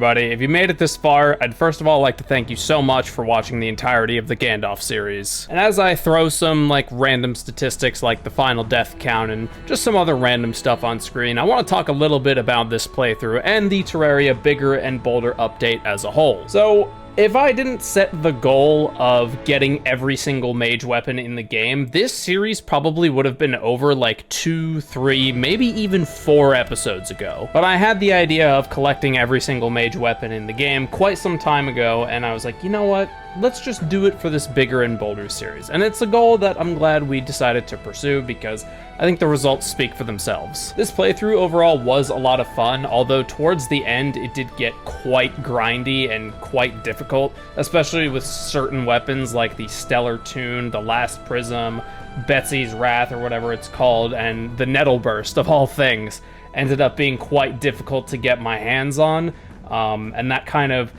everybody. If you made it this far, I'd first of all like to thank you so much for watching the entirety of the Gandalf series. And as I throw some like random statistics like the final death count and just some other random stuff on screen, I want to talk a little bit about this playthrough and the Terraria Bigger and Bolder update as a whole. So, if I didn't set the goal of getting every single mage weapon in the game, this series probably would have been over like 2, 3, maybe even 4 episodes ago. But I had the idea of collecting every single mage weapon in the game quite some time ago, and I was like, you know what? Let's just do it for this Bigger and Bolder series. And it's a goal that I'm glad we decided to pursue because I think the results speak for themselves. This playthrough overall was a lot of fun, although towards the end it did get quite grindy and quite difficult, especially with certain weapons like the Stellar Tune, the Last Prism, Betsy's Wrath or whatever it's called, and the Nettle Burst of all things ended up being quite difficult to get my hands on, and that kind of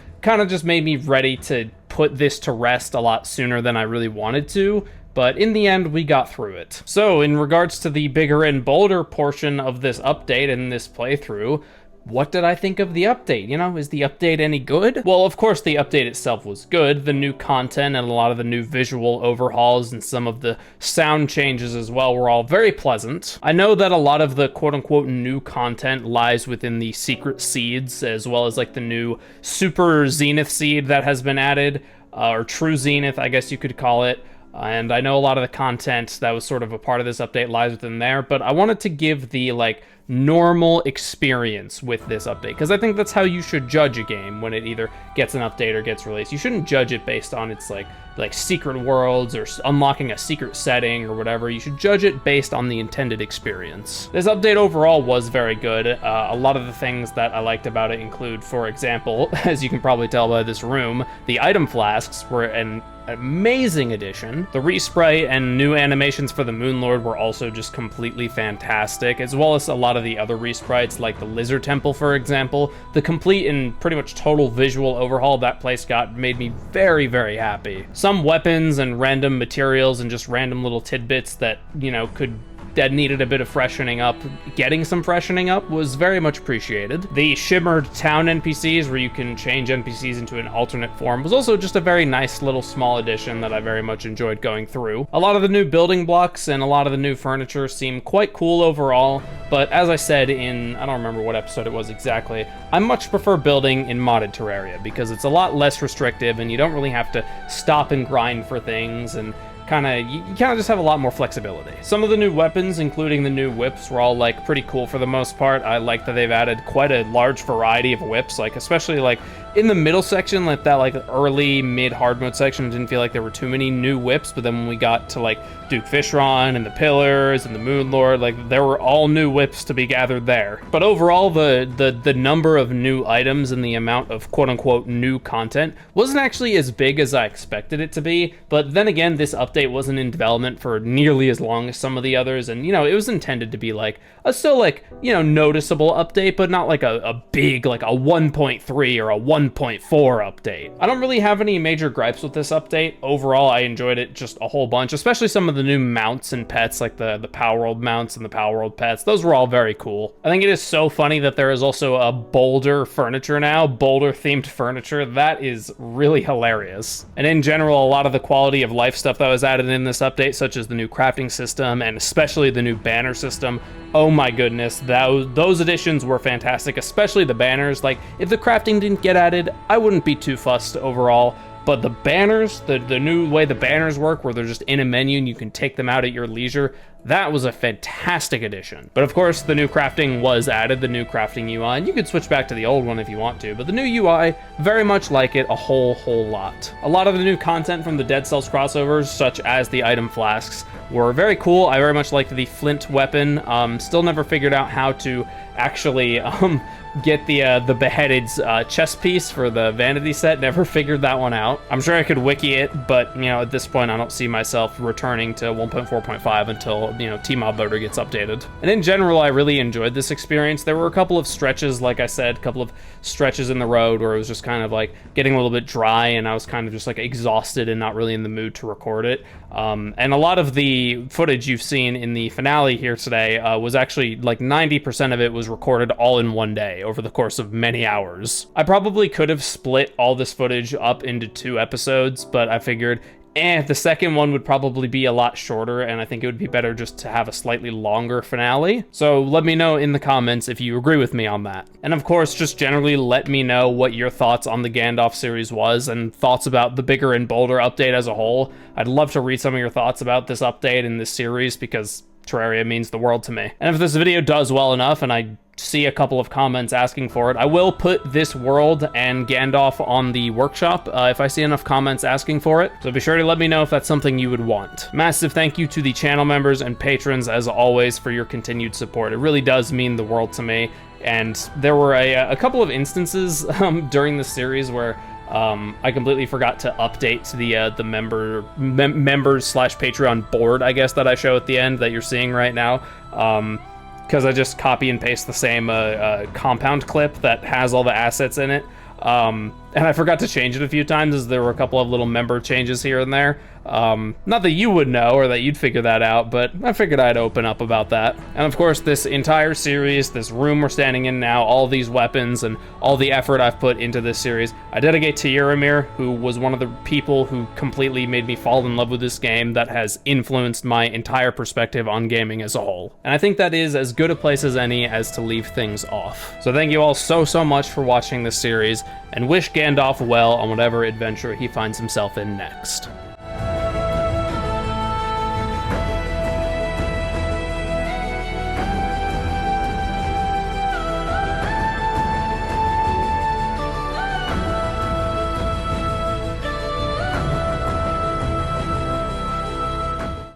just made me ready to put this to rest a lot sooner than I really wanted to, but in the end, we got through it. So, in regards to the Bigger and Bolder portion of this update and this playthrough, what did I think of the update? You know, is the update any good? Well, of course, the update itself was good. The new content and a lot of the new visual overhauls and some of the sound changes as well were all very pleasant. I know that a lot of the quote-unquote new content lies within the secret seeds, as well as like the new super zenith seed that has been added, or true zenith, I guess you could call it. And I know a lot of the content that was sort of a part of this update lies within there, but I wanted to give the like normal experience with this update, because I think that's how you should judge a game when it either gets an update or gets released. You shouldn't judge it based on its like secret worlds or unlocking a secret setting or whatever. You should judge it based on the intended experience. This update overall was very good. A lot of the things that I liked about it include, for example, as you can probably tell by this room, the item flasks were an amazing addition. The respray and new animations for the Moonlord were also just completely fantastic, as well as a lot of the other resprites like the Lizard Temple, for example. The complete and pretty much total visual overhaul that place got made me very, very happy. Some weapons and random materials and just random little tidbits that, you know, that needed a bit of freshening up, getting some freshening up was very much appreciated. The shimmered town NPCs, where you can change NPCs into an alternate form, was also just a very nice little small addition that I very much enjoyed going through. A lot of the new building blocks and a lot of the new furniture seem quite cool overall, but as I said in, I don't remember what episode it was exactly, I much prefer building in modded Terraria because it's a lot less restrictive and you don't really have to stop and grind for things, and you kind of just have a lot more flexibility. Some of the new weapons, including the new whips, were all like pretty cool for the most part. I like that they've added quite a large variety of whips, like especially like in the middle section, like that like early mid hard mode section, didn't feel like there were too many new whips, but then when we got to like Duke Fishron and the Pillars and the Moonlord, like there were all new whips to be gathered there. But overall, the number of new items and the amount of quote-unquote new content wasn't actually as big as I expected it to be, but then again, this update wasn't in development for nearly as long as some of the others, and you know, it was intended to be like a still like, you know, noticeable update, but not like a big like a 1.3 or a 1.4 update. I don't really have any major gripes with this update. Overall, I enjoyed it just a whole bunch, especially some of the new mounts and pets like the Power World mounts and the Power World pets. Those were all very cool. I think it is so funny that there is also a Boulder furniture now, Boulder themed furniture. That is really hilarious. And in general, a lot of the quality of life stuff that was added in this update, such as the new crafting system and especially the new banner system, oh my goodness, those additions were fantastic, especially the banners. Like, if the crafting didn't get added, I wouldn't be too fussed overall. But the banners, the new way the banners work, where they're just in a menu and you can take them out at your leisure, that was a fantastic addition. But of course, the new crafting was added, the new crafting UI, and you could switch back to the old one if you want to, but the new UI, very much like it a whole lot. A lot of the new content from the Dead Cells crossovers, such as the item flasks, were very cool. I very much liked the flint weapon. Still never figured out how to actually get the beheaded's chest piece for the vanity set. Never figured that one out. I'm sure I could wiki it, but you know, at this point I don't see myself returning to 1.4.5 until you know, T-Mob Boulder gets updated. And in general, I really enjoyed this experience. There were a couple of stretches, like I said, a couple of stretches in the road where it was just kind of like getting a little bit dry, and I was kind of just like exhausted and not really in the mood to record it. And a lot of the footage you've seen in the finale here today was actually like 90% of it was recorded all in one day over the course of many hours. I probably could have split all this footage up into 2 episodes, but I figured the second one would probably be a lot shorter, and I think it would be better just to have a slightly longer finale. So let me know in the comments if you agree with me on that. And of course, just generally let me know what your thoughts on the Gandalf series was, and thoughts about the Bigger and Bolder update as a whole. I'd love to read some of your thoughts about this update in this series, because Terraria means the world to me. And if this video does well enough, and I see a couple of comments asking for it, I will put this world and Gandalf on the workshop if I see enough comments asking for it. So be sure to let me know if that's something you would want. Massive thank you to the channel members and patrons, as always, for your continued support. It really does mean the world to me. And there were a couple of instances during the series where I completely forgot to update the members slash Patreon board, I guess, that I show at the end that you're seeing right now. Because I just copy and paste the same compound clip that has all the assets in it. And I forgot to change it a few times, as there were a couple of little member changes here and there. Not that you would know or that you'd figure that out, but I figured I'd open up about that. And of course, this entire series, this room we're standing in now, all these weapons and all the effort I've put into this series, I dedicate to Yaramir, who was one of the people who completely made me fall in love with this game, that has influenced my entire perspective on gaming as a whole. And I think that is as good a place as any as to leave things off. So thank you all so much for watching this series, and wish Gandalf well on whatever adventure he finds himself in next.